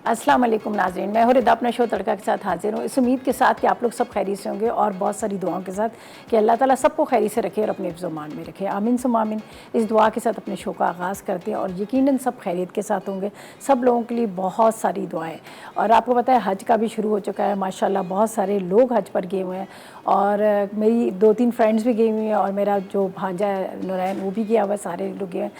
अस्सलाम वालेकुम नाज़रीन, मैं हूँ रिदा अपना शो तड़का के साथ हाजिर हूँ। इस उम्मीद के साथ कि आप लोग सब खैरियत से होंगे और बहुत सारी दुआओं के साथ कि अल्लाह ताला सबको खैरियत से रखे और अपने हिफ्ज़-ओ-मान में रखे। आमीन सुम्मा आमीन। इस दुआ के साथ अपने शो का आगाज़ करते हैं और यकीनन सब खैरियत के साथ होंगे। सब लोगों के लिए बहुत सारी दुआएं। और आपको पता है हज का भी शुरू हो चुका है, माशाल्लाह बहुत सारे लोग हज पर गए हुए हैं और मेरी 2-3 फ्रेंड्स भी गई हुई हैं और मेरा जो भांजा है नूरैन वो भी गया हुआ है, सारे लोग गए हैं।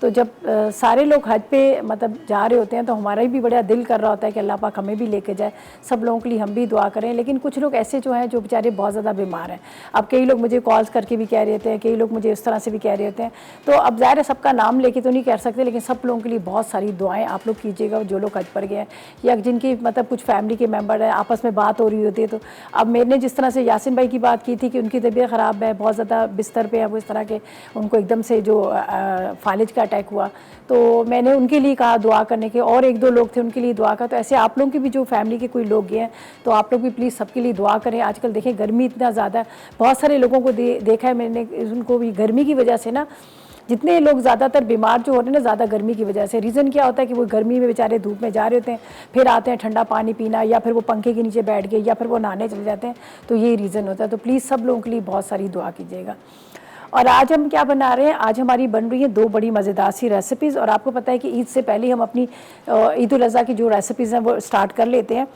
तो जब सारे लोग हज पे मतलब जा रहे होते हैं तो हमारा भी बड़ा दिल कर रहा होता है कि अल्लाह पाक हमें भी लेके जाए, सब लोगों के लिए हम भी दुआ करें। लेकिन कुछ लोग ऐसे जो हैं जो बेचारे बहुत ज़्यादा बीमार हैं। अब कई लोग मुझे कॉल्स करके भी कह रहे होते हैं, कई लोग मुझे इस तरह से भी कह रहे होते हैं। तो अब ज़ाहिर है सबका नाम लेके तो नहीं कह सकते, लेकिन सब लोगों के लिए बहुत सारी दुआएँ आप लोग कीजिएगा जो लोग हज पर गए हैं या जिनकी मतलब कुछ फैमिली के मेम्बर हैं, आपस में बात हो रही होती है। तो अब मैंने जिस तरह से यासिन भाई की बात की थी कि उनकी तबीयत ख़राब है, बहुत ज़्यादा बिस्तर पे है, वो इस तरह के उनको एकदम से जो फालिज का अटैक हुआ, तो मैंने उनके लिए कहा दुआ करने के, और 1-2 लोग थे उनके लिए दुआ का। तो ऐसे आप लोगों की भी जो फैमिली के कोई लोग गए हैं तो आप लोग भी प्लीज़ सबके लिए दुआ करें। आजकल देखें गर्मी इतना ज़्यादा है, बहुत सारे लोगों को देखा है मैंने, उनको भी गर्मी की वजह से ना, जितने लोग ज़्यादातर बीमार जो हो रहे हैं ना ज़्यादा गर्मी की वजह से, रीज़न क्या होता है कि वो गर्मी में बेचारे धूप में जा रहे होते हैं, फिर आते हैं ठंडा पानी पीना या फिर वो पंखे के नीचे बैठ गए या फिर वो नहाने चले जाते हैं, तो यही रीज़न होता है। तो प्लीज़ सब लोगों के लिए बहुत सारी दुआ कीजिएगा। और आज हम क्या बना रहे हैं, आज हमारी बन रही है 2 बड़ी मज़ेदार सी रेसिपीज़। और आपको पता है कि ईद से पहले हम अपनी ईद उल अज़हा की जो रेसिपीज़ हैं वो स्टार्ट कर लेते हैं।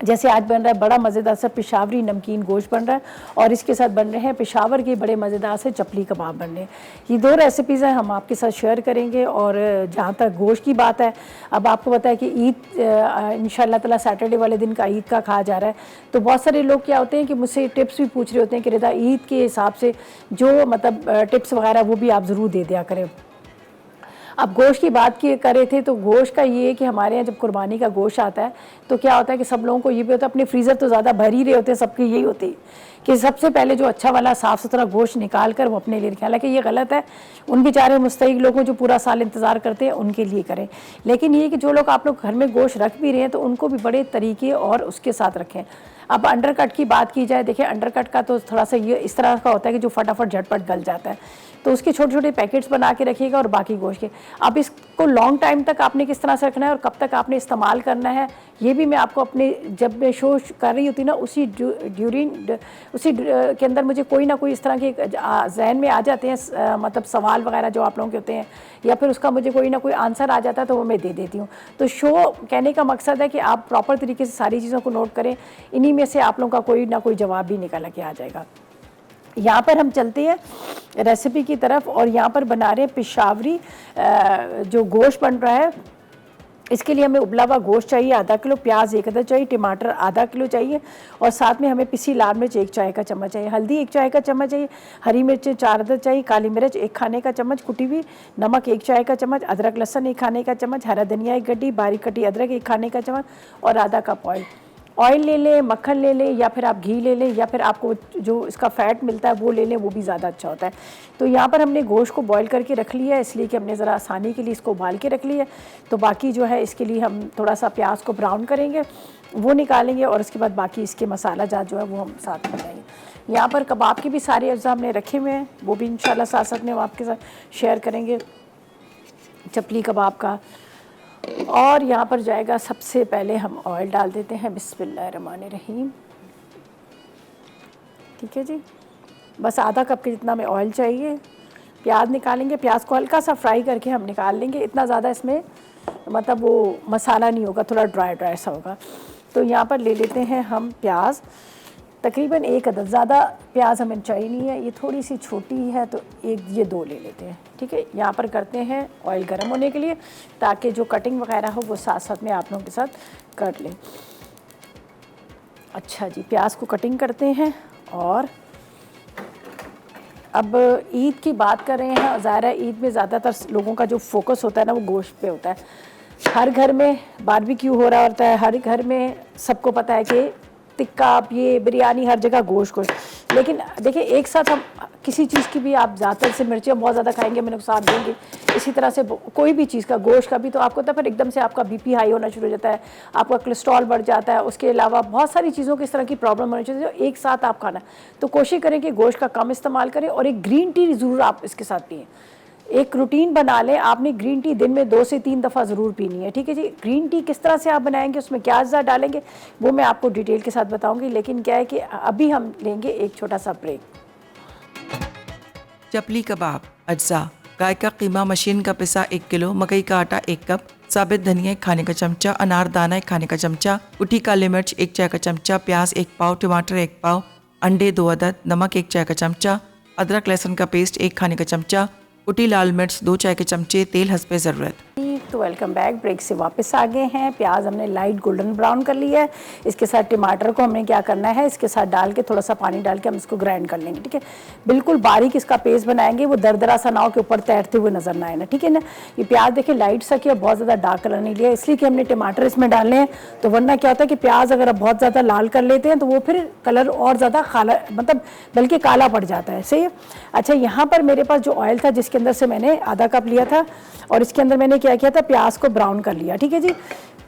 जैसे आज बन रहा है बड़ा मज़ेदार सा पेशावरी नमकीन गोश्त बन रहा है और इसके साथ बन रहे हैं पेशावर के बड़े मज़ेदार से चपली कबाब बन रहे हैं। ये 2 रेसिपीज़ हैं हम आपके साथ शेयर करेंगे। और जहाँ तक गोश्त की बात है, अब आपको पता है कि ईद इंशाअल्लाह ताला सैटरडे वाले दिन का ईद का कहा जा रहा है। तो बहुत सारे लोग क्या होते हैं कि मुझसे टिप्स भी पूछ रहे होते हैं कि रिदा ईद के हिसाब से जो मतलब टिप्स वगैरह वो भी आप ज़रूर दे दिया करें। अब गोश्त की बात की कर रहे थे, तो गोश्त का ये है कि हमारे यहाँ जब कुर्बानी का गोश्त आता है तो क्या होता है कि सब लोगों को ये भी होता है, अपने फ्रीज़र तो ज़्यादा भर ही रहे होते हैं, सबकी यही होती है कि सबसे पहले जो अच्छा वाला साफ़ सुथरा गोश्त निकाल कर वो अपने लिए रखें। हालांकि ये गलत है, उन बेचारे मुस्तहिक लोगों जो पूरा साल इंतज़ार करते हैं उनके लिए करें। लेकिन ये कि जो लोग आप लोग घर में गोश्त रख भी रहे हैं तो उनको भी बड़े तरीके और उसके साथ रखें। अब अंडर कट की बात की जाए, देखिए अंडर कट का तो थोड़ा सा ये इस तरह का होता है कि जो फटाफट झटपट गल जाता है, तो उसके छोटे छोटे पैकेट्स बना के रखिएगा। और बाकी गोश्त के अब इसको लॉन्ग टाइम तक आपने किस तरह से रखना है और कब तक आपने इस्तेमाल करना है, ये भी मैं आपको अपने जब मैं शो कर रही होती ना उसी के अंदर मुझे कोई ना कोई इस तरह के जहन में आ जाते हैं मतलब सवाल वगैरह जो आप लोगों के होते हैं, या फिर उसका मुझे कोई ना कोई आंसर आ जाता है तो वो मैं दे देती हूँ। तो शो कहने का मकसद है कि आप प्रॉपर तरीके से सारी चीज़ों को नोट करें, इन्हीं में से आप लोगों का कोई ना कोई जवाब भी निकल के आ जाएगा। यहाँ पर हम चलते हैं रेसिपी की तरफ और यहाँ पर बना रहे हैं पेशावरी जो गोश्त बन रहा है। इसके लिए हमें उबला हुआ गोश्त चाहिए आधा किलो, प्याज 1 अदद चाहिए, टमाटर आधा किलो चाहिए और साथ में हमें पिसी लाल मिर्च 1 चाय का चम्मच चाहिए, हल्दी 1 चाय का चम्मच चाहिए, हरी मिर्च 4 अदद चाहिए, काली मिर्च 1 खाने का चम्मच कुटी हुई, नमक 1 चाय का चम्मच, अदरक लहसुन 1 खाने का चम्मच, हरा धनिया 1 गड्डी, बारीक कटी अदरक 1 खाने का चम्मच और आधा कप ऑयल ले लें, मक्खन ले लें या फिर आप घी ले लें या फिर आपको जो इसका फ़ैट मिलता है वो ले लें, वो भी ज़्यादा अच्छा होता है। तो यहाँ पर हमने गोश्त को बॉईल करके रख लिया है, इसलिए कि हमने ज़रा आसानी के लिए इसको उबाल के रख लिया है। तो बाकी जो है इसके लिए हम थोड़ा सा प्याज को ब्राउन करेंगे, वो निकालेंगे और उसके बाद बाकी इसके मसाला जात जो है वो हम साथ में बनाएंगे। यहाँ पर कबाब के भी सारे अज्जा हमने रखे हुए हैं, वो भी इंशाल्लाह साथ साथ में आपके साथ शेयर करेंगे, चपली कबाब का। और यहाँ पर जाएगा सबसे पहले हम ऑयल डाल देते हैं, बिस्मिल्लाहिर्रहमानिर्रहीम। ठीक है जी, बस आधा कप के जितना हमें ऑयल चाहिए। प्याज निकालेंगे, प्याज को हल्का सा फ्राई करके हम निकाल लेंगे, इतना ज़्यादा इसमें मतलब वो मसाला नहीं होगा, थोड़ा ड्राई ड्राई सा होगा। तो यहाँ पर ले लेते हैं हम प्याज, तकरीबन 1 अदद, ज़्यादा प्याज हमें चाहिए नहीं है, ये थोड़ी सी छोटी है तो ये 2 ले लेते हैं। ठीक है, यहाँ पर करते हैं ऑयल गर्म होने के लिए ताकि जो कटिंग वगैरह हो वो साथ साथ में आप लोगों के साथ कर लें। अच्छा जी, प्याज को कटिंग करते हैं। और अब ईद की बात कर रहे हैं, ज़ाहिर है ईद में ज़्यादातर लोगों का जो फोकस होता है ना वो गोश्त पे होता है। हर घर में बारबेक्यू हो रहा होता है, हर घर में सबको पता है कि टिक्का, ये बिरयानी, हर जगह गोश्त गोश्त। लेकिन देखिए एक साथ हम किसी चीज़ की भी आप ज़्यादातर से मिर्चें बहुत ज़्यादा खाएंगे हमें नुकसान देंगे, इसी तरह से कोई भी चीज़ का गोश्त का भी तो आपको पता है फिर एकदम से आपका बीपी हाई होना शुरू हो जाता है, आपका कोलेस्ट्रॉल बढ़ जाता है, उसके अलावा बहुत सारी चीज़ों की इस तरह की प्रॉब्लम होनी चाहिए जो एक साथ आप खाना। तो कोशिश करें कि गोश्त का कम इस्तेमाल करें और एक ग्रीन टी ज़रूर आप इसके साथ पिएँ। एक रूटीन बना लें, आपने ग्रीन टी दिन में 2 से 3 दफ़ा ज़रूर पीनी है, ठीक है जी। ग्रीन टी किस तरह से आप बनाएंगे, उसमें क्या अज्जा डालेंगे, वो मैं आपको डिटेल के साथ बताऊंगी। लेकिन क्या है कि अभी हम लेंगे एक छोटा सा ब्रेक। चपली कबाब अज्जा: गाय का कीमा मशीन का पिसा 1 किलो, मकई का आटा 1 कप, साबित धनिया 1 खाने का चमचा, अनार दाना 1 खाने का चमचा, कुटी काली मिर्च 1 चाय का चमचा, प्याज 1 पाव, टमाटर 1 पाव, अंडे 2 अदद, नमक 1 चाय का चमचा, अदरक लहसुन का पेस्ट 1 खाने का चमचा, कुटी लाल मिर्च 2 चाय के चमचे, तेल हस्बे ज़रूरत। तो वेलकम बैक, ब्रेक से वापस आ गए हैं। प्याज हमने लाइट गोल्डन ब्राउन कर लिया है। इसके साथ टमाटर को हमने क्या करना है, इसके साथ डाल के थोड़ा सा पानी डाल के हम इसको ग्राइंड कर लेंगे, ठीक है। बिल्कुल बारीक इसका पेस्ट बनाएंगे, वो दरदरा सा ना हो के ऊपर तैरते हुए नजर ना आए ना, ठीक है ना। ये प्याज देखिए लाइट सा किया, बहुत ज़्यादा डार्क कलर नहीं लिया, इसलिए कि हमने टमाटर इसमें डालने हैं। तो वरना क्या होता है कि प्याज अगर आप बहुत ज़्यादा लाल कर लेते हैं तो वो फिर कलर और ज़्यादा काला, मतलब बल्कि काला पड़ जाता है, सही है। अच्छा, यहाँ पर मेरे पास जो ऑयल था जिसके अंदर से मैंने आधा कप लिया था और इसके अंदर मैंने क्या किया था, प्याज को ब्राउन कर लिया, ठीक है जी,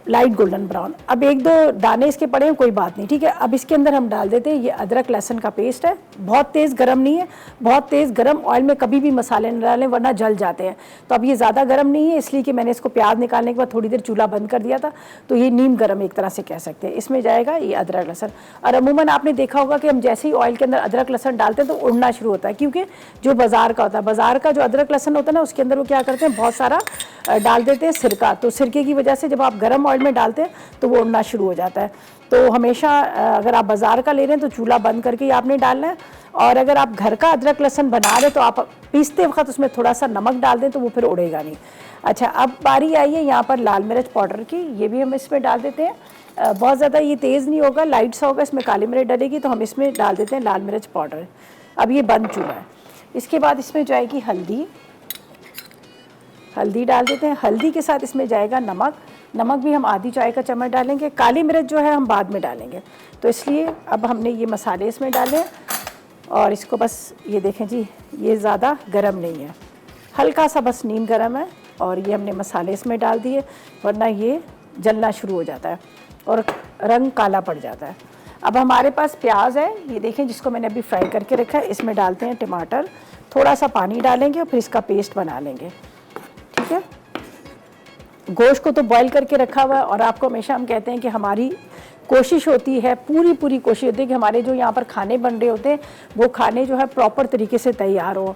लाइट गोल्डन ब्राउन। अब 1-2 दाने इसके पड़े हैं, कोई बात नहीं, ठीक है। अब इसके अंदर हम डाल देते हैं ये अदरक लहसुन का पेस्ट है। बहुत तेज़ गरम नहीं है, बहुत तेज़ गरम ऑयल में कभी भी मसाले न डालें वरना जल जाते हैं। तो अब ये ज़्यादा गरम नहीं है, इसलिए कि मैंने इसको प्याज निकालने के बाद थोड़ी देर चूल्हा बंद कर दिया था, तो ये नीम गरम एक तरह से कह सकते हैं। इसमें जाएगा ये अदरक लहसुन। और अमूमन आपने देखा होगा कि हम जैसे ही ऑयल के अंदर अदरक लहसुन डालते हैं तो उड़ना शुरू होता है, क्योंकि जो बाज़ार का होता है, बाज़ार का जो अदरक लहसुन होता है ना, उसके अंदर वो क्या करते हैं, बहुत सारा डाल देते हैं सिरका। तो सिरके की वजह से जब आप गर्म ऑयल में डालते हैं तो वो उड़ना शुरू हो जाता है। तो हमेशा अगर आप बाज़ार का ले रहे हैं तो चूल्हा बंद करके ही आपने डालना है। और अगर आप घर का अदरक लहसुन बना रहे तो आप पीसते वक्त उसमें थोड़ा सा नमक डाल दें तो वो फिर उड़ेगा नहीं। अच्छा, अब बारी आई है यहाँ पर लाल मिर्च पाउडर की, ये भी हम इसमें डाल देते हैं। बहुत ज़्यादा ये तेज़ नहीं होगा, लाइट सा होगा, इसमें काली मिर्च डलेगी तो हम इसमें डाल देते हैं लाल मिर्च पाउडर। अब ये बंद चूल्हा है। इसके बाद इसमें जाएगी हल्दी, हल्दी डाल देते हैं। हल्दी के साथ इसमें जाएगा नमक, नमक भी हम आधी चाय का चम्मच डालेंगे। काली मिर्च जो है हम बाद में डालेंगे, तो इसलिए अब हमने ये मसाले इसमें डाले और इसको बस ये देखें जी, ये ज़्यादा गरम नहीं है, हल्का सा बस नीम गरम है। और ये हमने मसाले इसमें डाल दिए, वरना ये जलना शुरू हो जाता है और रंग काला पड़ जाता है। अब हमारे पास प्याज है, ये देखें, जिसको मैंने अभी फ्राई करके रखा है। इसमें डालते हैं टमाटर, थोड़ा सा पानी डालेंगे और फिर इसका पेस्ट बना लेंगे, ठीक है। गोश्त को तो बॉईल करके रखा हुआ है और आपको हमेशा हम कहते हैं कि हमारी कोशिश होती है, पूरी कोशिश होती है कि हमारे जो यहाँ पर खाने बन रहे होते हैं वो खाने जो है प्रॉपर तरीके से तैयार हो,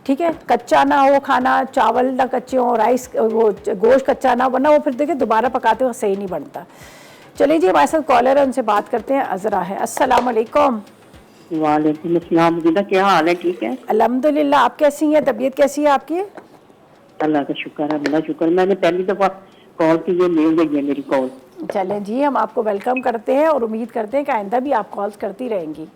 ठीक है। कच्चा ना हो खाना, चावल ना कच्चे हो, राइस वो गोश्त कच्चा ना हो, वरना वो फिर देखिए दोबारा पकाते हो सही नहीं बनता। चलिए जी, हमारे साथ कॉलर है, उनसे बात करते हैं। अजरा है, अस्सलाम वालेकुम। वालेकुम अस्सलाम। दीदा क्या हाल है? ठीक है अल्हम्दुलिल्लाह, आप कैसी हैं, तबीयत कैसी है आपकी? अल्लाह का शुक्र है, बड़ा शुक्र। मैंने पहली दफा कॉल की, ये मिल गई है मेरी कॉल। चलें जी, हम आपको वेलकम करते हैं और उम्मीद करते हैं कि आइंदा भी आप कॉल्स करती रहेंगी।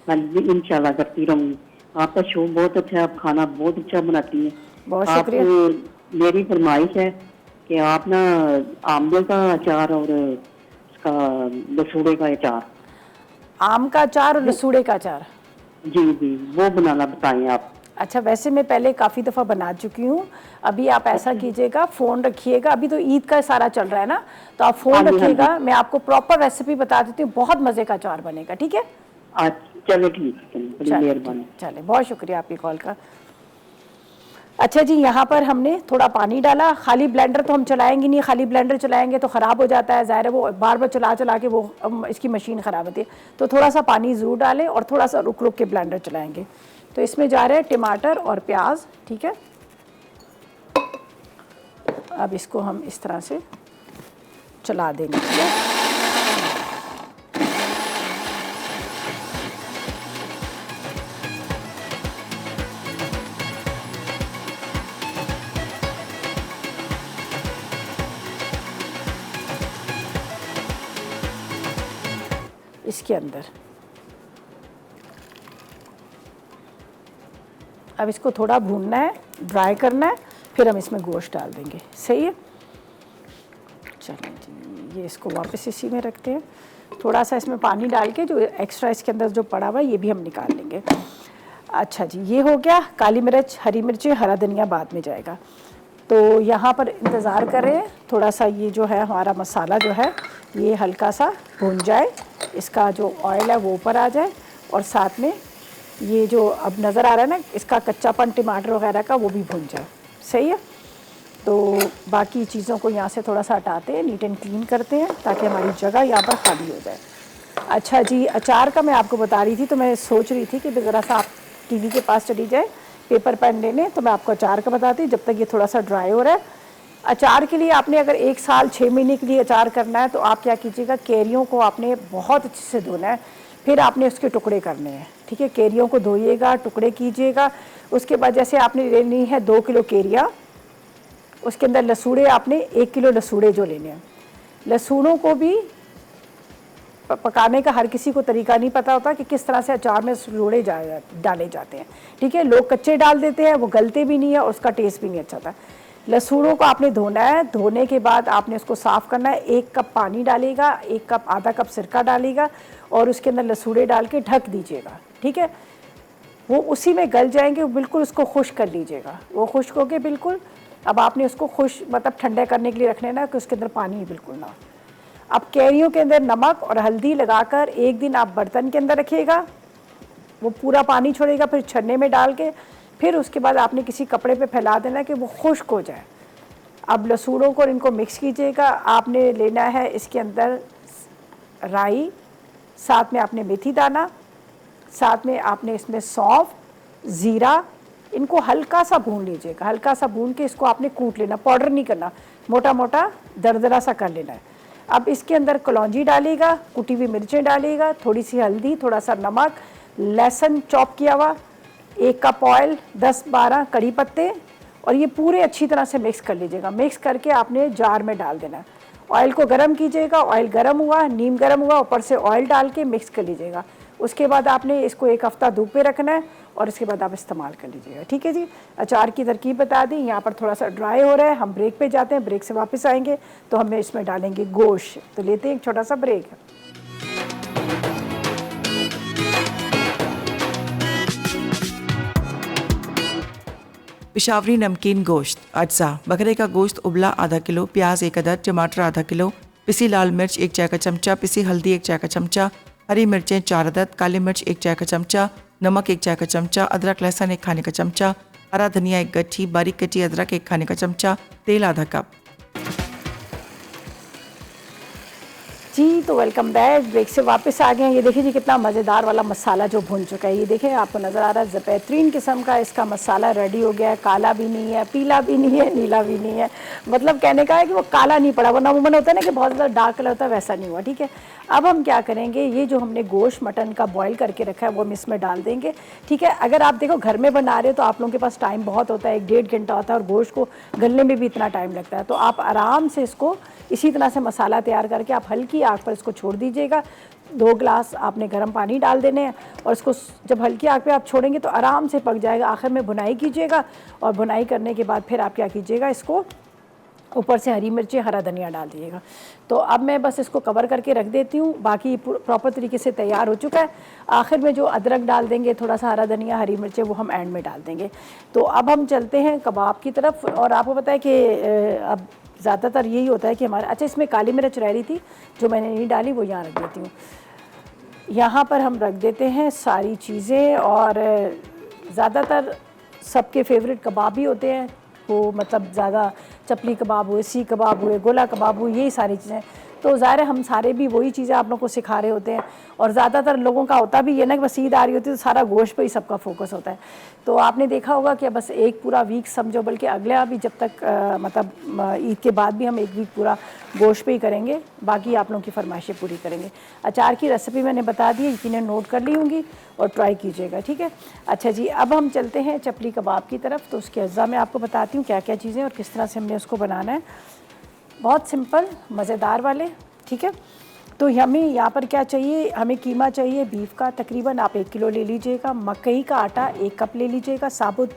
हाँ जी, इंशाल्लाह करती रहूंगी। आपका शो बहुत अच्छा है, आप खाना बहुत अच्छा बनाती हैं। बहुत आप शुक्रिया। मेरी फरमाइश है कि आप ना आमले का अचार और इसका लसूड़े का अचार, आम का अचार और लसूड़े का अचार, जी जी, वो बनाना बताएं आप। अच्छा, वैसे मैं पहले काफ़ी दफ़ा बना चुकी हूँ। अभी आप ऐसा कीजिएगा, फ़ोन रखिएगा, अभी तो ईद का सारा चल रहा है ना, तो आप फ़ोन रखिएगा, मैं आपको प्रॉपर रेसिपी बता देती हूँ, बहुत मज़े का अचार बनेगा, ठीक है। चलो ठीक है, बड़ी मेहरबानी। चले, बहुत शुक्रिया आपकी कॉल का। अच्छा जी, यहाँ पर हमने थोड़ा पानी डाला। खाली ब्लेंडर तो हम चलाएंगे नहीं, खाली ब्लेंडर चलाएंगे तो ख़राब हो जाता है, ज़ाहिर है, वो बार बार चला चला के वो इसकी मशीन ख़राब होती है। तो थोड़ा सा पानी ज़रूर डालें और थोड़ा सा रुक रुक के ब्लेंडर चलाएंगे। तो इसमें जा रहे हैं टमाटर और प्याज, ठीक है। अब इसको हम इस तरह से चला देंगे, ठीक है। इसके अंदर अब इसको थोड़ा भूनना है, ड्राई करना है, फिर हम इसमें गोश्त डाल देंगे, सही है। चलिए जी, ये इसको वापस इसी में रखते हैं। थोड़ा सा इसमें पानी डाल के जो एक्स्ट्रा इसके अंदर जो पड़ा हुआ है ये भी हम निकाल लेंगे। अच्छा जी, ये हो गया। काली मिर्च, हरी मिर्ची, हरा धनिया बाद में जाएगा। तो यहाँ पर इंतज़ार करें, थोड़ा सा ये जो है हमारा मसाला जो है ये हल्का सा भून जाए, इसका जो ऑयल है वो ऊपर आ जाए और साथ में ये जो अब नज़र आ रहा है ना इसका कच्चापन टमाटर वगैरह का, वो भी भून जाए। सही है। तो बाकी चीज़ों को यहाँ से थोड़ा सा हटाते हैं, नीट एंड क्लीन करते हैं ताकि हमारी जगह यहाँ पर खाली हो जाए। अच्छा जी, अचार का मैं आपको बता रही थी, तो मैं सोच रही थी कि ज़रा सा आप टीवी के पास चली जाए पेपर पेन लेने, तो मैं आपको अचार का बताती हूँ जब तक ये थोड़ा सा ड्राई हो रहा है। अचार के लिए आपने अगर 1 साल 6 महीने के लिए अचार करना है तो आप क्या कीजिएगा, कैरियों को आपने बहुत अच्छे से धोना है, फिर आपने उसके टुकड़े करने हैं, ठीक है। कैरियों को धोइएगा, टुकड़े कीजिएगा। उसके बाद जैसे आपने लेनी है 2 किलो कैरियाँ, उसके अंदर लसूड़े आपने 1 किलो लसूड़े जो लेने हैं। लसूड़ों को भी पकाने का हर किसी को तरीका नहीं पता होता कि किस तरह से अचार में लसूड़े डाले जाते हैं, ठीक है। लोग कच्चे डाल देते हैं, वो गलते भी नहीं है और उसका टेस्ट भी नहीं अच्छा था। लसूड़ों को आपने धोना है, धोने के बाद आपने उसको साफ़ करना है। 1 कप पानी डालेगा, 1 कप आधा कप सिरका डालेगा और उसके अंदर लसूड़े डाल के ढक दीजिएगा, ठीक है। वो उसी में गल जाएंगे, बिल्कुल उसको खुश्क कर लीजिएगा। वो खुश्क हो के बिल्कुल, अब आपने उसको मतलब ठंडा करने के लिए रखने ना कि उसके अंदर पानी ही बिल्कुल ना। अब कैरियों के अंदर नमक और हल्दी लगाकर 1 दिन आप बर्तन के अंदर रखिएगा, वो पूरा पानी छोड़ेगा, फिर छन्ने में डाल के फिर उसके बाद आपने किसी कपड़े पे फैला देना कि वो खुश्क हो जाए। अब लसूड़ों को इनको मिक्स कीजिएगा। आपने लेना है इसके अंदर राई, साथ में आपने मेथी दाना, साथ में आपने इसमें सौंफ, ज़ीरा, इनको हल्का सा भून लीजिएगा। हल्का सा भून के इसको आपने कूट लेना, पाउडर नहीं करना, मोटा मोटा दरदरा सा कर लेना है। अब इसके अंदर कलौंजी डालिएगा, कुटी हुई मिर्चें डालिएगा, थोड़ी सी हल्दी, थोड़ा सा नमक, लहसुन चॉप किया हुआ, 1 कप ऑयल, 10-12 कड़ी पत्ते, और ये पूरे अच्छी तरह से मिक्स कर लीजिएगा। मिक्स करके आपने जार में डाल देना है। ऑयल को गर्म कीजिएगा, ऑयल गर्म हुआ, नीम गर्म हुआ, ऊपर से ऑयल डाल के मिक्स कर लीजिएगा। उसके बाद आपने इसको 1 हफ्ता धूप पे रखना है और इसके बाद आप इस्तेमाल कर लीजिएगा, ठीक है जी। अचार की तरकीब बता दी। यहाँ पर थोड़ा सा ड्राई हो रहा है, हम ब्रेक पे जाते हैं। ब्रेक से वापस आएंगे तो हमें इसमें डालेंगे गोश्त। तो लेते हैं एक छोटा सा ब्रेक। पेशावरी नमकीन गोश्त अज्जा। बकरे का गोश्त उबला आधा किलो, प्याज 1 अदद, टमाटर आधा किलो, पिसी लाल मिर्च 1 चाय का चमचा, पिसी हल्दी 1 चाय का चमचा, हरी मिर्चें 4 अदद, काली मिर्च 1 चाय का चमचा, नमक 1 चाय का चमचा, अदरक लहसुन 1 खाने का चमचा, हरा धनिया 1 गट्ठी, बारीक कटी अदरक 1 खाने का चमचा, तेल आधा कप। जी तो वेलकम बैक। ब्रेक से वापस आ गए हैं। ये देखिए जी कितना मज़ेदार वाला मसाला जो भुन चुका है। ये देखिए आपको नज़र आ रहा है, बेहतरीन किस्म का इसका मसाला रेडी हो गया है। काला भी नहीं है, पीला भी नहीं है, नीला भी नहीं है, मतलब कहने का है कि वो काला नहीं पड़ा। वो अमूमन होता है ना कि बहुत ज़्यादा डार्क कलर होता है, वैसा नहीं हुआ, ठीक है। अब हम क्या करेंगे, ये जो हमने गोश्त मटन का बॉयल करके रखा है वो हम इसमें डाल देंगे, ठीक है। अगर आप देखो घर में बना रहे हो तो आप लोगों के पास टाइम बहुत होता है, 1-1.5 घंटा होता है और गोश्त को गलने में भी इतना टाइम लगता है। तो आप आराम से इसको इसी तरह से मसाला तैयार करके आप हल्की आग पर इसको छोड़ दीजिएगा। 2 गिलास आपने गर्म पानी डाल देने हैं और इसको जब हल्की आग पे आप छोड़ेंगे तो आराम से पक जाएगा। आखिर में भुनाई कीजिएगा और भुनाई करने के बाद फिर आप क्या कीजिएगा, इसको ऊपर से हरी मिर्ची, हरा धनिया डाल दीजिएगा। तो अब मैं बस इसको कवर करके रख देती हूँ। बाकी प्रॉपर तरीके से तैयार हो चुका है। आखिर में जो अदरक डाल देंगे, थोड़ा सा हरा धनिया, हरी मिर्चें, वो हम एंड में डाल देंगे। तो अब हम चलते हैं कबाब की तरफ। और आपको पता है कि अब ज़्यादातर यही होता है कि हमारे, अच्छा इसमें काली मिर्च रह रही थी जो मैंने नहीं डाली, वो यहाँ रख देती हूँ। यहाँ पर हम रख देते हैं सारी चीज़ें। और ज़्यादातर सबके फेवरेट कबाब ही होते हैं वो, मतलब ज़्यादा चपली कबाब हुए, सीख कबाब हुए, गोला कबाब हुए, यही सारी चीज़ें। तो ज़ाहिर है हम सारे भी वही चीज़ें आप लोगों को सिखा रहे होते हैं। और ज़्यादातर लोगों का होता भी ये ना कि बस ईद आ रही होती है तो सारा गोश्त पे ही सबका फोकस होता है। तो आपने देखा होगा कि बस एक पूरा वीक समझो, बल्कि अगला भी जब तक मतलब ईद के बाद भी हम 1 वीक पूरा गोश्त पे ही करेंगे, बाकी आप लोगों की फरमाइशें पूरी करेंगे। अचार की रेसिपी मैंने बता दी है, यकीनन नोट कर ली होंगी और ट्राई कीजिएगा, ठीक है। अच्छा जी, अब हम चलते हैं चपली कबाब की तरफ। तो उसके अज्जा मैं आपको बताती हूँ क्या क्या चीज़ें और किस तरह से हमने उसको बनाना है। बहुत सिंपल, मज़ेदार वाले, ठीक है। तो हमें यहाँ पर क्या चाहिए, हमें कीमा चाहिए बीफ का, तकरीबन आप 1 किलो ले लीजिएगा। मकई का आटा 1 कप ले लीजिएगा। साबुत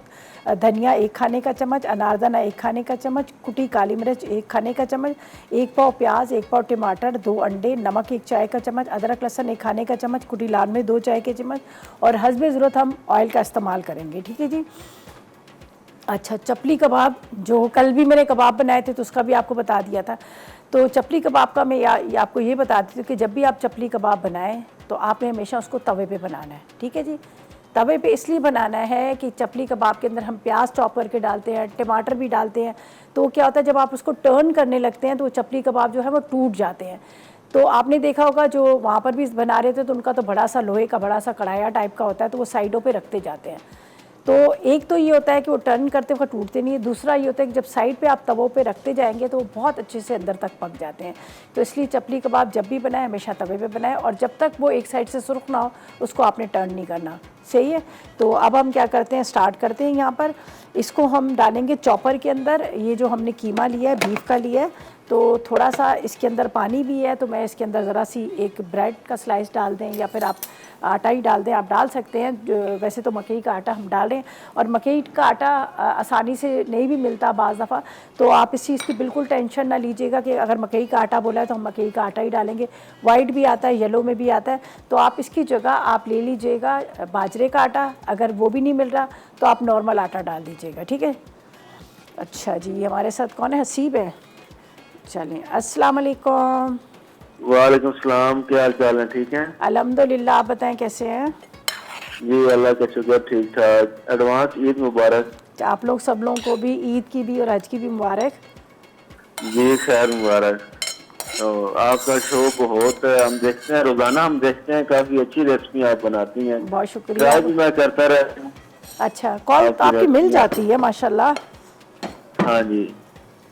धनिया 1 खाने का चम्मच, अनारदाना 1 खाने का चम्मच, कुटी काली मिर्च 1 खाने का चम्मच, 1 पाव प्याज, 1 पाव टमाटर, 2 अंडे, नमक 1 चाय का चम्मच, अदरक लहसुन 1 खाने का चम्मच, कुटी लाल मिर्च 2 चाय के चम्मच, और हस्बे ज़रूरत हम ऑयल का इस्तेमाल करेंगे, ठीक है जी। अच्छा, चपली कबाब जो कल भी मैंने कबाब बनाए थे तो उसका भी आपको बता दिया था। तो चपली कबाब का मैं आपको ये बताती हूँ कि जब भी आप चपली कबाब बनाएं तो आपने हमेशा उसको तवे पे बनाना है, ठीक है जी। तवे पे इसलिए बनाना है कि चपली कबाब के अंदर हम प्याज चॉप करके डालते हैं, टमाटर भी डालते हैं, तो क्या होता है जब आप उसको टर्न करने लगते हैं तो वो चपली कबाब जो है वो टूट जाते हैं। तो आपने देखा होगा जो वहाँ पर भी बना रहे थे तो उनका तो बड़ा सा लोहे का बड़ा सा कढ़ाया टाइप का होता है, तो वो साइडों पे रखते जाते हैं। तो एक तो ये होता है कि वो टर्न करते वक्त टूटते नहीं है, दूसरा ये होता है कि जब साइड पे आप तवों पे रखते जाएंगे तो वो बहुत अच्छे से अंदर तक पक जाते हैं। तो इसलिए चपली कबाब जब भी बनाए हमेशा तवे पे बनाए, और जब तक वो एक साइड से सुर्ख ना हो उसको आपने टर्न नहीं करना। सही है। तो अब हम क्या करते हैं, स्टार्ट करते हैं। यहाँ पर इसको हम डालेंगे चॉपर के अंदर। ये जो हमने कीमा लिया है बीफ का लिया है, तो थोड़ा सा इसके अंदर पानी भी है, तो मैं इसके अंदर ज़रा सी एक ब्रेड का स्लाइस डाल दें, या फिर आप आटा ही डाल दें, आप डाल सकते हैं। वैसे तो मकई का आटा हम डाल रहे हैं, और मकई का आटा आसानी से नहीं भी मिलता बाज़ दफ़ा, तो आप इस चीज़ की बिल्कुल टेंशन ना लीजिएगा कि अगर मकई का आटा बोला है तो हम मकई का आटा ही डालेंगे। वाइट भी आता है, येलो में भी आता है, तो आप इसकी जगह आप ले लीजिएगा बाजरे का आटा। अगर वो भी नहीं मिल रहा तो आप नॉर्मल आटा डाल दीजिएगा, ठीक है। अच्छा जी, हमारे साथ कौन है? हसीब है। चलें, अस्सलाम वालेकुम। वालेकुम सलाम, क्या हाल चाल है? ठीक है अल्हम्दुलिल्लाह, आप बताएं कैसे हैं? जी, अल्लाह का शुक्र, ठीक ठाक। एडवांस ईद मुबारक। आप लोग सब लोगों को भी ईद की भी और हज की भी मुबारक। जी खैर मुबारक। तो आपका शो बहुत हम देखते हैं, रोजाना हम देखते हैं, काफी अच्छी रेसिपी आप बनाती हैं। बहुत शुक्रिया। ट्राई भी मैं करता रहता हूँ। अच्छा, कॉल तो आपकी मिल जाती है माशाल्लाह। हाँ जी।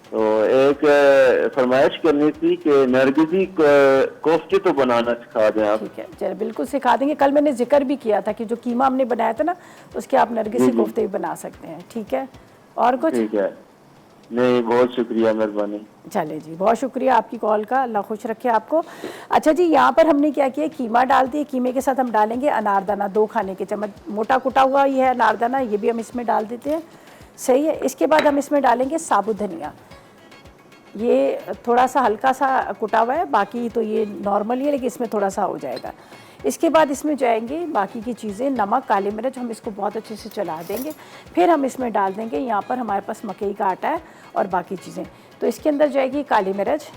तो एक फरमाइश करनी थी कि नरगिसी कोफ्ते तो बनाना सिखा दें आप। ठीक है, चलो बिल्कुल सिखा देंगे। कल मैंने जिक्र भी किया था कि जो कीमा हमने बनाया था ना, उसके आप नरगिसी कोफ्ते भी बना सकते हैं। ठीक है, और कुछ? ठीक है, नहीं बहुत शुक्रिया, मेहरबानी। चले जी, बहुत शुक्रिया आपकी कॉल का, अल्लाह खुश रखे आपको। अच्छा जी, यहाँ पर हमने क्या किया, कीमा डाल दिए। कीमे के साथ हम डालेंगे अनारदाना 2 खाने के चम्मच, मोटा कुटा हुआ ये है अनारदाना, ये भी हम इसमें डाल देते हैं। सही है। इसके बाद हम इसमें डालेंगे साबुत धनिया, ये थोड़ा सा हल्का सा कुटा हुआ है, बाकी तो ये नॉर्मल ही है लेकिन इसमें थोड़ा सा हो जाएगा। इसके बाद इसमें जाएंगे बाकी की चीज़ें, नमक, काली मिर्च, हम इसको बहुत अच्छे से चला देंगे। फिर हम इसमें डाल देंगे, यहाँ पर हमारे पास मकई का आटा है और बाकी चीज़ें। तो इसके अंदर जाएगी काली मिर्च,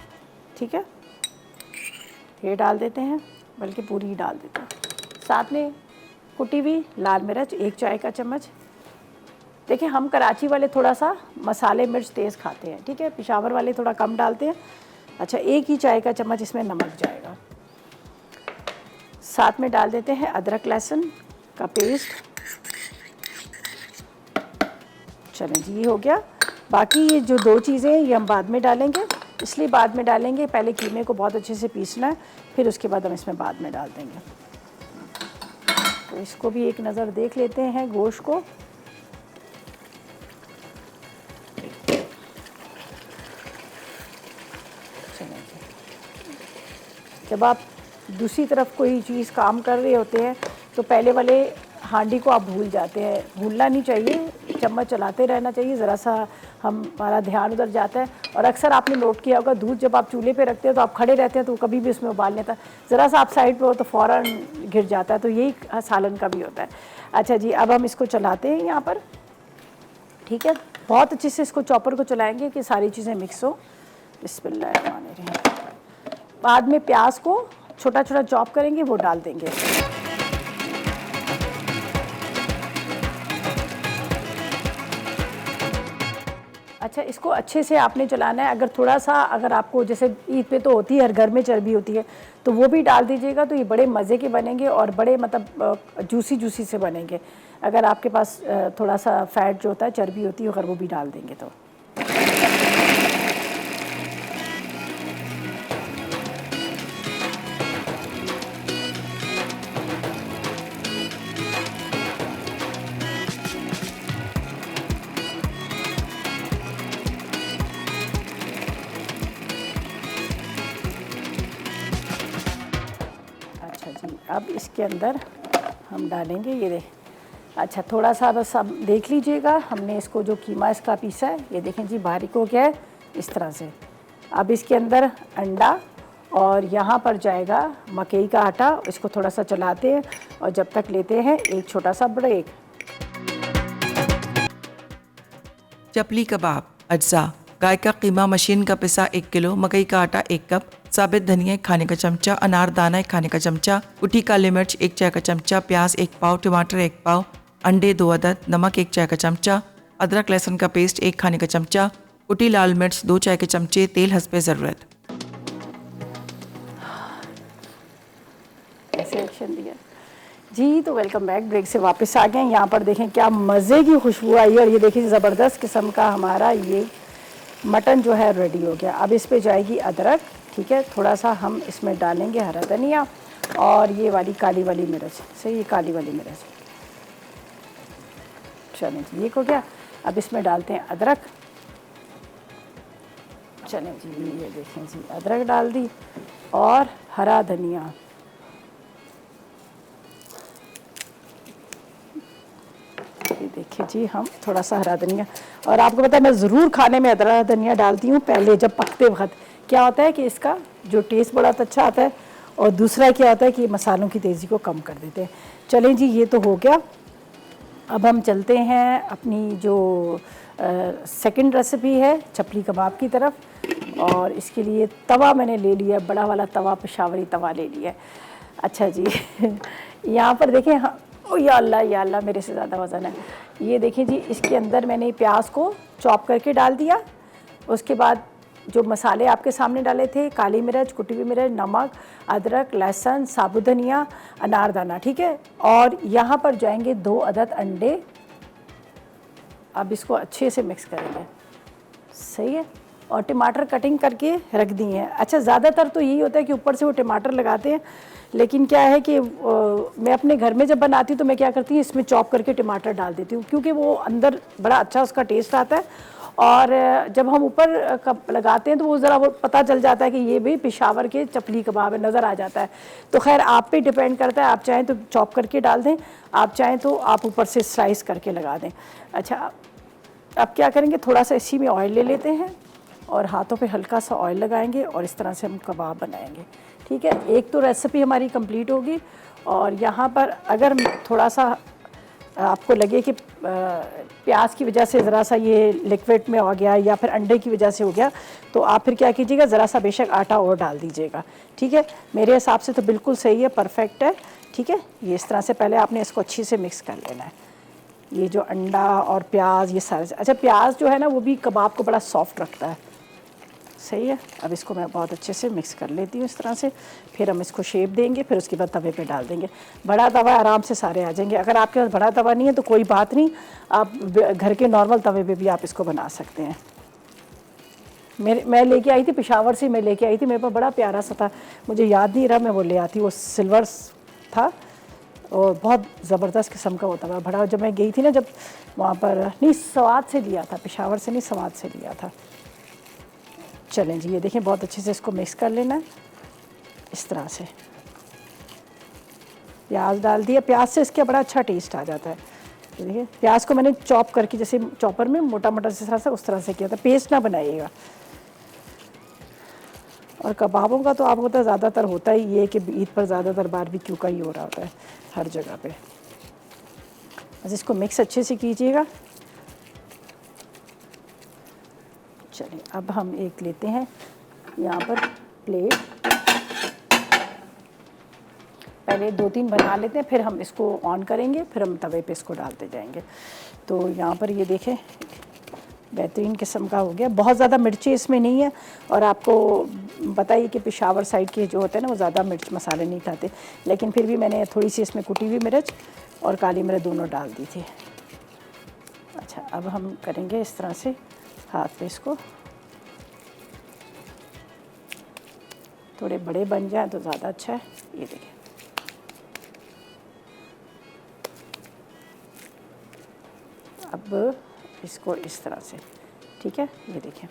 ठीक है, ये डाल देते हैं, बल्कि पूरी ही डाल देते हैं। साथ में कुटी हुई लाल मिर्च 1 चाय का चम्मच। देखिए, हम कराची वाले थोड़ा सा मसाले मिर्च तेज़ खाते हैं, ठीक है, पेशावर वाले थोड़ा कम डालते हैं। अच्छा, 1 ही चाय का चम्मच इसमें नमक जाएगा। साथ में डाल देते हैं अदरक लहसुन का पेस्ट। चलें जी, ये हो गया। बाकी ये जो 2 चीज़ें ये हम बाद में डालेंगे, इसलिए बाद में डालेंगे, पहले कीमे को बहुत अच्छे से पीसना है, फिर उसके बाद हम इसमें बाद में डाल देंगे। तो इसको भी एक नज़र देख लेते हैं गोश्त को। जब आप दूसरी तरफ कोई चीज़ काम कर रहे होते हैं तो पहले वाले हांडी को आप भूल जाते हैं। भूलना नहीं चाहिए, चम्मच चलाते रहना चाहिए, ज़रा सा हमारा ध्यान उधर जाता है। और अक्सर आपने नोट किया होगा, दूध जब आप चूल्हे पे रखते हैं तो आप खड़े रहते हैं तो कभी भी उसमें उबाल नहीं था, ज़रा सा आप साइड पे हो तो फ़ौरन गिर जाता है। तो यही सालन का भी होता है। अच्छा जी, अब हम इसको चलाते हैं यहाँ पर, ठीक है, बहुत अच्छे से इसको चॉपर को चलाएँगे कि सारी चीज़ें मिक्स हो। बिस्मिल्लाहिर्रहमानिर्रहीम। बाद में प्याज को छोटा छोटा चॉप करेंगे, वो डाल देंगे। अच्छा, इसको अच्छे से आपने चलाना है। अगर थोड़ा सा, अगर आपको जैसे ईद पे तो होती है, हर घर में चर्बी होती है, तो वो भी डाल दीजिएगा, तो ये बड़े मज़े के बनेंगे और बड़े मतलब जूसी जूसी से बनेंगे। अगर आपके पास थोड़ा सा फैट जो होता है, चर्बी होती है, अगर वो भी डाल देंगे तो। अब इसके अंदर हम डालेंगे, ये देख, अच्छा थोड़ा सा बस अब देख लीजिएगा, हमने इसको जो कीमा इसका पीसा है, ये देखें जी बारीक हो गया है इस तरह से। अब इसके अंदर अंडा और यहाँ पर जाएगा मकई का आटा, इसको थोड़ा सा चलाते हैं और जब तक लेते हैं एक छोटा सा ब्रेक। चपली कबाब अज्जा गाय का कीमा मशीन का पिसा 1 किलो, मकई का आटा 1 कप, साबित धनिया 1 खाने का चमचा, अनार दाना 1 खाने का चमचा, कुटी काली मिर्च 1 चाय का चमचा, प्याज 1 पाव, टमाटर 1 पाव, अंडे 2 अदद, नमक 1 चाय का चमचा, अदरक लहसुन का पेस्ट 1 खाने का चमचा, कुटी लाल मिर्च 2 चाय के चमचे, तेल हस्बे ज़रूरत। ऐसे एक्शन दिया जी। तो वेलकम बैक, ब्रेक से वापस आ गए। यहाँ पर देखें क्या मज़े की खुशबू आई है और ये देखिए ज़बरदस्त किस्म का हमारा ये मटन जो है रेडी हो गया। अब इस पे जाएगी अदरक, ठीक है, थोड़ा सा हम इसमें डालेंगे हरा धनिया और ये वाली काली वाली मिर्च, सही, ये काली वाली मिर्च। चलें जी, ये हो गया। अब इसमें डालते हैं अदरक। चलें जी, ये देखें जी, अदरक डाल दी और हरा धनिया। ये देखिए जी, हम थोड़ा सा हरा धनिया, और आपको पता है मैं ज़रूर खाने में हरा धनिया डालती हूँ पहले जब पकते वक्त। क्या होता है कि इसका जो टेस्ट बड़ा अच्छा आता है, और दूसरा क्या होता है कि मसालों की तेज़ी को कम कर देते हैं। चलें जी, ये तो हो गया। अब हम चलते हैं अपनी जो सेकंड रेसिपी है चपली कबाब की तरफ। और इसके लिए तवा मैंने ले लिया, बड़ा वाला तवा, पेशावरी तवा ले लिया। अच्छा जी यहाँ पर देखें, हाँ, ओ या अल्लाह मेरे से ज़्यादा वज़न है। ये देखें जी, इसके अंदर मैंने प्याज को चॉप करके डाल दिया। उसके बाद जो मसाले आपके सामने डाले थे, काली मिर्च, कुटी हुई मिर्च, नमक, अदरक, लहसुन, साबुत धनिया, अनारदाना, ठीक है। और यहाँ पर जाएंगे 2 अदद अंडे। अब इसको अच्छे से मिक्स करेंगे, सही है। और टमाटर कटिंग करके रख दिए हैं। अच्छा, ज़्यादातर तो यही होता है कि ऊपर से वो टमाटर लगाते हैं, लेकिन क्या है कि मैं अपने घर में जब बनाती हूँ तो मैं क्या करती हूँ, इसमें चॉप करके टमाटर डाल देती हूँ, क्योंकि वो अंदर बड़ा अच्छा उसका टेस्ट आता है। और जब हम ऊपर लगाते हैं तो वो ज़रा वो पता चल जाता है कि ये भी पेशावर के चपली कबाब है, नज़र आ जाता है। तो खैर आप पे डिपेंड करता है, आप चाहें तो चॉप करके डाल दें, आप चाहें तो आप ऊपर से स्लाइस करके लगा दें। अच्छा, अब क्या करेंगे, थोड़ा सा इसी में ऑयल ले लेते हैं और हाथों पे हल्का सा ऑयल लगाएंगे और इस तरह से हम कबाब बनाएंगे, ठीक है। एक तो रेसिपी हमारी कंप्लीट होगी। और यहाँ पर अगर थोड़ा सा आपको लगे कि प्याज की वजह से ज़रा सा ये लिक्विड में हो गया या फिर अंडे की वजह से हो गया, तो आप फिर क्या कीजिएगा, ज़रा सा बेशक आटा और डाल दीजिएगा, ठीक है। मेरे हिसाब से तो बिल्कुल सही है, परफेक्ट है, ठीक है। ये इस तरह से पहले आपने इसको अच्छी से मिक्स कर लेना है। ये जो अंडा और प्याज ये सारे, अच्छा प्याज जो है ना वो भी कबाब को बड़ा सॉफ्ट रखता है, सही है। अब इसको मैं बहुत अच्छे से मिक्स कर लेती हूँ इस तरह से। फिर हम इसको शेप देंगे, फिर उसके बाद तवे पे डाल देंगे। बड़ा तवा आराम से सारे आ जाएंगे। अगर आपके पास बड़ा तवा नहीं है तो कोई बात नहीं, आप घर के नॉर्मल तवे पे भी आप इसको बना सकते हैं। मैं लेके आई थी पेशावर से, मैं लेके आई थी, मेरे पास बड़ा प्यारा सा था, मुझे याद नहीं रहा, मैं वो ले आती। वो सिल्वर था और बहुत ज़बरदस्त किस्म का होता था बड़ा। जब मैं गई थी ना, जब वहाँ पर, नहीं सवाद से लिया था, पेशावर से नहीं सवाद से लिया था। चलें जी, ये देखें बहुत अच्छे से इसको मिक्स कर लेना है इस तरह से। प्याज डाल दिया, प्याज से इसका बड़ा अच्छा टेस्ट आ जाता है। ये देखिए, प्याज को मैंने चॉप करके जैसे चॉपर में मोटा मोटा जिस तरह से उस तरह से किया था, पेस्ट ना बनाइएगा। और कबाबों का तो आपको पता ज़्यादातर होता ही ये कि ईद पर ज़्यादातर बारबेक्यू का ही हो रहा होता है हर जगह पे। बस इसको मिक्स अच्छे से कीजिएगा। चलिए, अब हम एक लेते हैं यहाँ पर प्लेट, पहले 2-3 बना लेते हैं, फिर हम इसको ऑन करेंगे, फिर हम तवे पे इसको डालते जाएंगे। तो यहाँ पर ये देखें बेहतरीन किस्म का हो गया। बहुत ज़्यादा मिर्ची इसमें नहीं है, और आपको बताइए कि पेशावर साइड के जो होते हैं ना वो ज़्यादा मिर्च मसाले नहीं खाते, लेकिन फिर भी मैंने थोड़ी सी इसमें कुटी हुई मिर्च और काली मिर्च दोनों डाल दी थी। अच्छा, अब हम करेंगे इस तरह से हाथ पे इसको, थोड़े बड़े बन जाए तो ज़्यादा अच्छा है। ये देखिए, अब इसको इस तरह से, ठीक है, ये देखिए।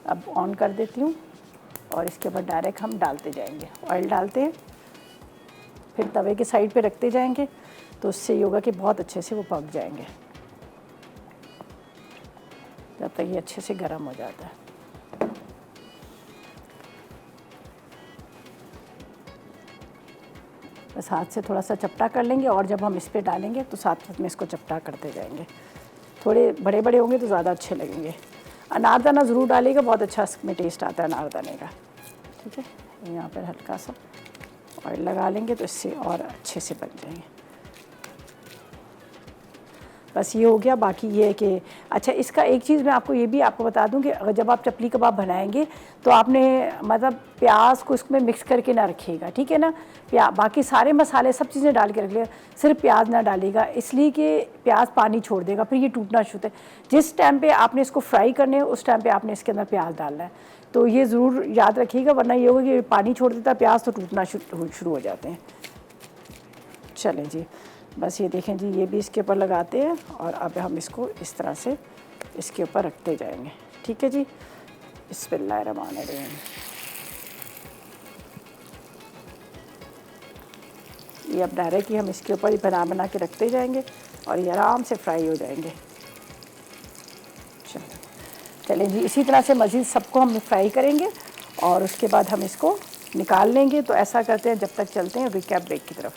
अब ऑन कर देती हूँ और इसके बाद डायरेक्ट हम डालते जाएंगे। ऑयल डालते हैं, फिर तवे के साइड पे रखते जाएंगे, तो उससे ये होगा कि बहुत अच्छे से वो पक जाएंगे जब तक ये अच्छे से गर्म हो जाता है। बस हाथ से थोड़ा सा चपटा कर लेंगे, और जब हम इस पे डालेंगे तो साथ साथ में इसको चपटा करते जाएंगे। थोड़े बड़े बड़े होंगे तो ज़्यादा अच्छे लगेंगे। अनारदाना ज़रूर डालिएगा, बहुत अच्छा इसमें टेस्ट आता है अनारदाने का। ठीक है, यहाँ पर हल्का सा ऑयल लगा लेंगे तो इससे और अच्छे से बन जाएंगे। बस ये हो गया। बाकी ये है कि अच्छा, इसका एक चीज़ मैं आपको ये भी आपको बता दूं कि अगर जब आप चपली कबाब बनाएंगे तो आपने मतलब प्याज को इसमें मिक्स करके ना रखिएगा, ठीक है ना। बाकी सारे मसाले सब चीज़ें डाल के रख लिएगा, सिर्फ प्याज ना डालिएगा, इसलिए कि प्याज पानी छोड़ देगा, फिर ये टूटना शुरू होता है। जिस टाइम पे आपने इसको फ्राई करने है उस टाइम पे आपने इसके अंदर प्याज डालना है, तो ये ज़रूर याद रखिएगा, वरना ये होगा कि पानी छोड़ देता है प्याज तो टूटना शुरू हो जाते हैं। चलें जी, बस ये देखें जी, ये भी इसके ऊपर लगाते हैं और अब हम इसको इस तरह से इसके ऊपर रखते जाएंगे। ठीक है जी, बिस्मिल्लाहिर्रहमानिर्रहीम। ये अब डायरेक्ट ही हम इसके ऊपर ही बना के रखते जाएंगे और ये आराम से फ्राई हो जाएंगे। चलें जी, इसी तरह से मज़ीद सबको हम फ्राई करेंगे और उसके बाद हम इसको निकाल लेंगे। तो ऐसा करते हैं, जब तक चलते हैं रिकैप ब्रेक की तरफ।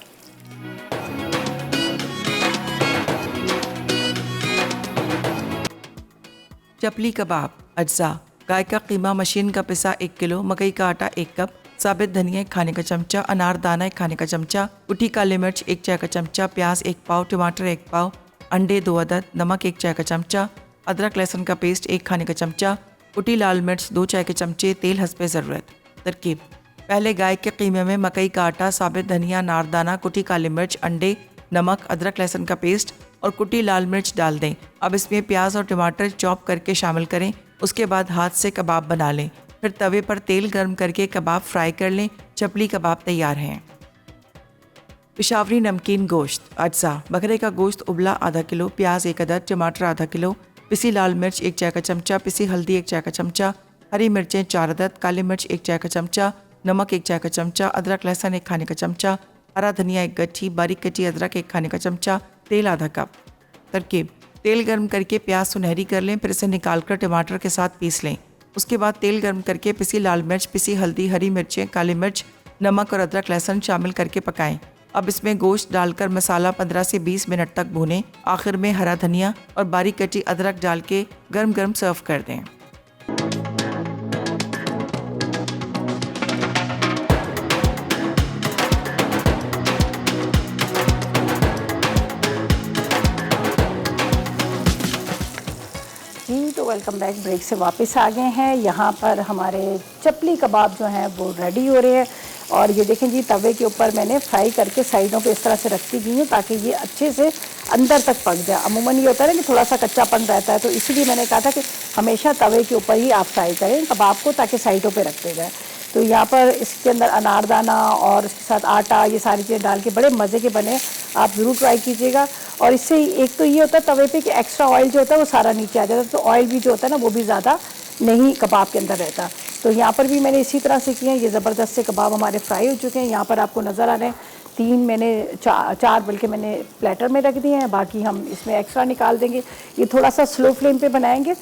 चपली कबाब अज्जा। गाय का कीमा मशीन का पिसा 1 किलो, मकई का आटा 1 कप, साबित धनिया 1 खाने का चमचा, अनारदाना 1 खाने का चमचा, कुटी काली मिर्च 1 चाय का चमचा, प्याज 1 पाव, टमाटर 1 पाव, अंडे 2 अदद, नमक 1 चाय का चमचा, अदरक लहसुन का पेस्ट 1 खाने का चमचा, कुटी लाल मिर्च 2 चाय के चमचे, तेल हस्बे ज़रूरत। तरकीब: पहले गाय के कीमे में मकई का आटा, साबित धनिया, अनारदाना, कुटी काली मिर्च, अंडे, नमक, अदरक लहसुन का पेस्ट और कुटी लाल मिर्च डाल दें। अब इसमें प्याज और टमाटर चॉप करके शामिल करें। उसके बाद हाथ से कबाब बना लें। फिर तवे पर तेल गर्म करके कबाब फ्राई कर लें। चपली कबाब तैयार हैं। पेशावरी नमकीन गोश्त अज्जा। बकरे का गोश्त उबला आधा किलो, प्याज 1 अदद, टमाटर आधा किलो, पिसी लाल मिर्च 1 चाय का चमचा, पिसी हल्दी 1 चाय का चमचा, हरी मिर्चें 4 अदद, काली मिर्च 1 चाय का चमचा, नमक 1 चाय का चमचा, अदरक लहसुन 1 खाने का चमचा, हरा धनिया 1 गट्ठी, बारीक कटी अदरक 1 खाने का चमचा, तेल आधा कप। तरकीब: तेल गर्म करके प्याज सुनहरी कर लें, फिर इसे निकालकर टमाटर के साथ पीस लें। उसके बाद तेल गर्म करके पिसी लाल मिर्च, पिसी हल्दी, हरी मिर्चें, काली मिर्च, नमक और अदरक लहसुन शामिल करके पकाएं। अब इसमें गोश्त डालकर मसाला 15 से 20 मिनट तक भूनें। आखिर में हरा धनिया और बारीक कटी अदरक डाल के गर्म गर्म सर्व कर दें। जी, तो वेलकम बैक। ब्रेक से वापस आ गए हैं। यहाँ पर हमारे चपली कबाब जो हैं वो रेडी हो रहे हैं और ये देखें जी, तवे के ऊपर मैंने फ्राई करके साइडों पे इस तरह से रखती गई हूँ ताकि ये अच्छे से अंदर तक पक जाए। अमूमन ये होता है ना कि थोड़ा सा कच्चापन रहता है, तो इसीलिए मैंने कहा था कि हमेशा तवे के ऊपर ही आप फ्राई करें कबाब को ताकि साइडों पर रखते जाए। तो यहाँ पर इसके अंदर अनारदाना और इसके साथ आटा, ये सारी चीज़ें डाल के बड़े मज़े के बने, आप ज़रूर ट्राई कीजिएगा। और इससे एक तो ये होता है तवे पे कि एक्स्ट्रा ऑयल जो होता है वो सारा नीचे आ जाता है, तो ऑयल भी जो होता है ना वो भी ज़्यादा नहीं कबाब के अंदर रहता। तो यहाँ पर भी मैंने इसी तरह से किए हैं। ये ज़बरदस्त से कबाब हमारे फ्राई हो चुके हैं। यहाँ पर आपको नज़र आ रहे हैं 3 मैंने चार बल्कि मैंने प्लेटर में रख दिए हैं, बाकी हम इसमें एक्स्ट्रा निकाल देंगे। ये थोड़ा सा स्लो फ्लेम पे बनाएंगे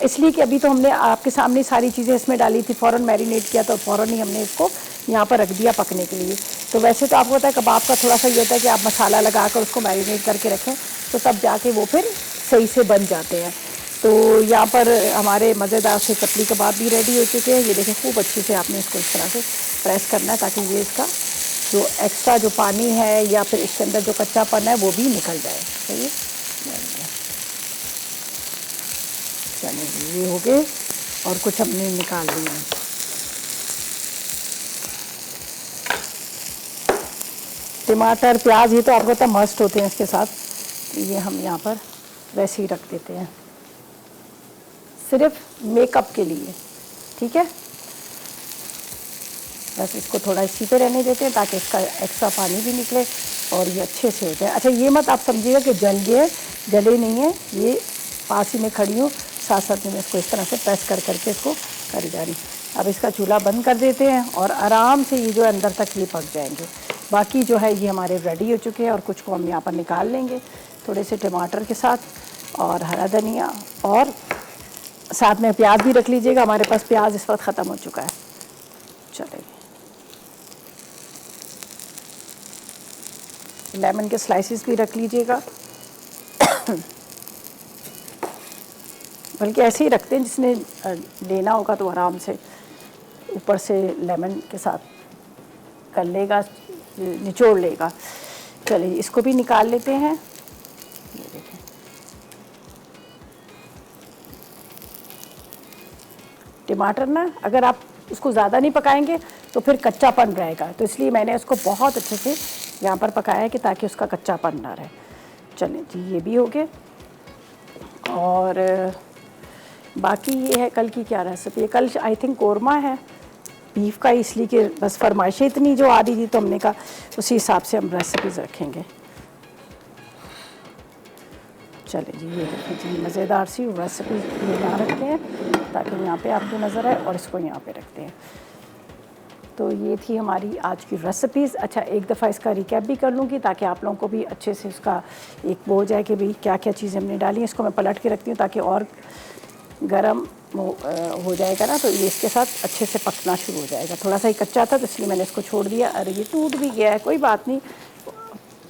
इसलिए कि अभी तो हमने आपके सामने सारी चीज़ें इसमें डाली थी, फ़ौरन मैरिनेट किया तो फ़ौरन ही हमने इसको यहाँ पर रख दिया पकने के लिए। तो वैसे तो आपको पता है कबाब का थोड़ा सा ये होता है कि आप मसाला लगा कर उसको मैरिनेट करके रखें तो तब जाके वो फिर सही से बन जाते हैं। तो यहाँ पर हमारे मज़ेदार से चपली कबाब भी रेडी हो चुके हैं। ये देखें, खूब अच्छे से आपने इसको इस तरह से प्रेस करना है ताकि ये इसका जो एक्स्ट्रा जो पानी है या फिर इसके अंदर जो कच्चापन है वो भी निकल जाए। सही है, चलिए ये हो गए और कुछ हमने निकाल लिए हैं। टमाटर, प्याज ये तो आपको पता मस्ट होते हैं इसके साथ, तो ये हम यहाँ पर वैसे ही रख देते हैं सिर्फ मेकअप के लिए। ठीक है, बस इसको थोड़ा इसी पे रहने देते हैं ताकि इसका एक्स्ट्रा पानी भी निकले और ये अच्छे से हो जाए। अच्छा, ये मत आप समझिएगा कि जल गए, जले नहीं है, ये पास ही में खड़ी हूँ, साथ साथ में इसको इस तरह से प्रेस कर करके इसको करी जा रही। अब इसका चूल्हा बंद कर देते हैं और आराम से ये जो अंदर तक ये पक जाएंगे। बाकी जो है ये हमारे रेडी हो चुके हैं और कुछ को हम यहाँ पर निकाल लेंगे थोड़े से टमाटर के साथ और हरा धनिया, और साथ में प्याज भी रख लीजिएगा। हमारे पास प्याज इस वक्त ख़त्म हो चुका है। चलिए, लेमन के स्लाइसेस भी रख लीजिएगा। बल्कि ऐसे ही रखते हैं, जिसने लेना होगा तो आराम से ऊपर से लेमन के साथ कर लेगा, निचोड़ लेगा। चलिए इसको भी निकाल लेते हैं। ये देखें, टमाटर ना अगर आप उसको ज़्यादा नहीं पकाएंगे तो फिर कच्चापन रहेगा, तो इसलिए मैंने उसको बहुत अच्छे से यहाँ पर पकाया है कि ताकि उसका कच्चापन ना रहे। चलें जी, ये भी हो गए। और बाकी ये है कल की क्या रेसिपी है। कल आई थिंक कोरमा है बीफ का, इसलिए कि बस फरमाइशें इतनी जो आ रही थी तो हमने कहा उसी हिसाब से हम रेसिपीज़ रखेंगे। चले जी, ये देखें जी, मज़ेदार सी रेसिपी ये यहाँ रखते हैं ताकि यहाँ पे आपको नज़र आए, और इसको यहाँ पे रखते हैं। तो ये थी हमारी आज की रेसिपीज़। अच्छा, एक दफ़ा इसका रिकैप भी कर लूँगी ताकि आप लोगों को भी अच्छे से उसका एक वो हो जाए कि भाई क्या क्या चीज़ें हमने डाली हैं। इसको मैं पलट के रखती हूँ ताकि और गरम हो जाएगा ना, तो ये इसके साथ अच्छे से पकना शुरू हो जाएगा। थोड़ा सा ही कच्चा था तो इसलिए मैंने इसको छोड़ दिया। अरे ये टूट भी गया है, कोई बात नहीं,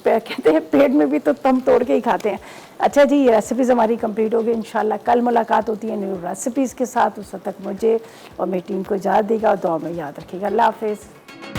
कहते हैं पेट में भी तो हम तोड़ के ही खाते हैं। अच्छा जी, ये रेसिपीज़ हमारी कंप्लीट हो गई। इंशाल्लाह कल मुलाकात होती है न्यू रेसिपीज़ के साथ। उस वक्त तक मुझे और मेरी टीम को इजाज़त देगा और दुआ में याद रखिएगा। अल्लाह हाफ़िज़।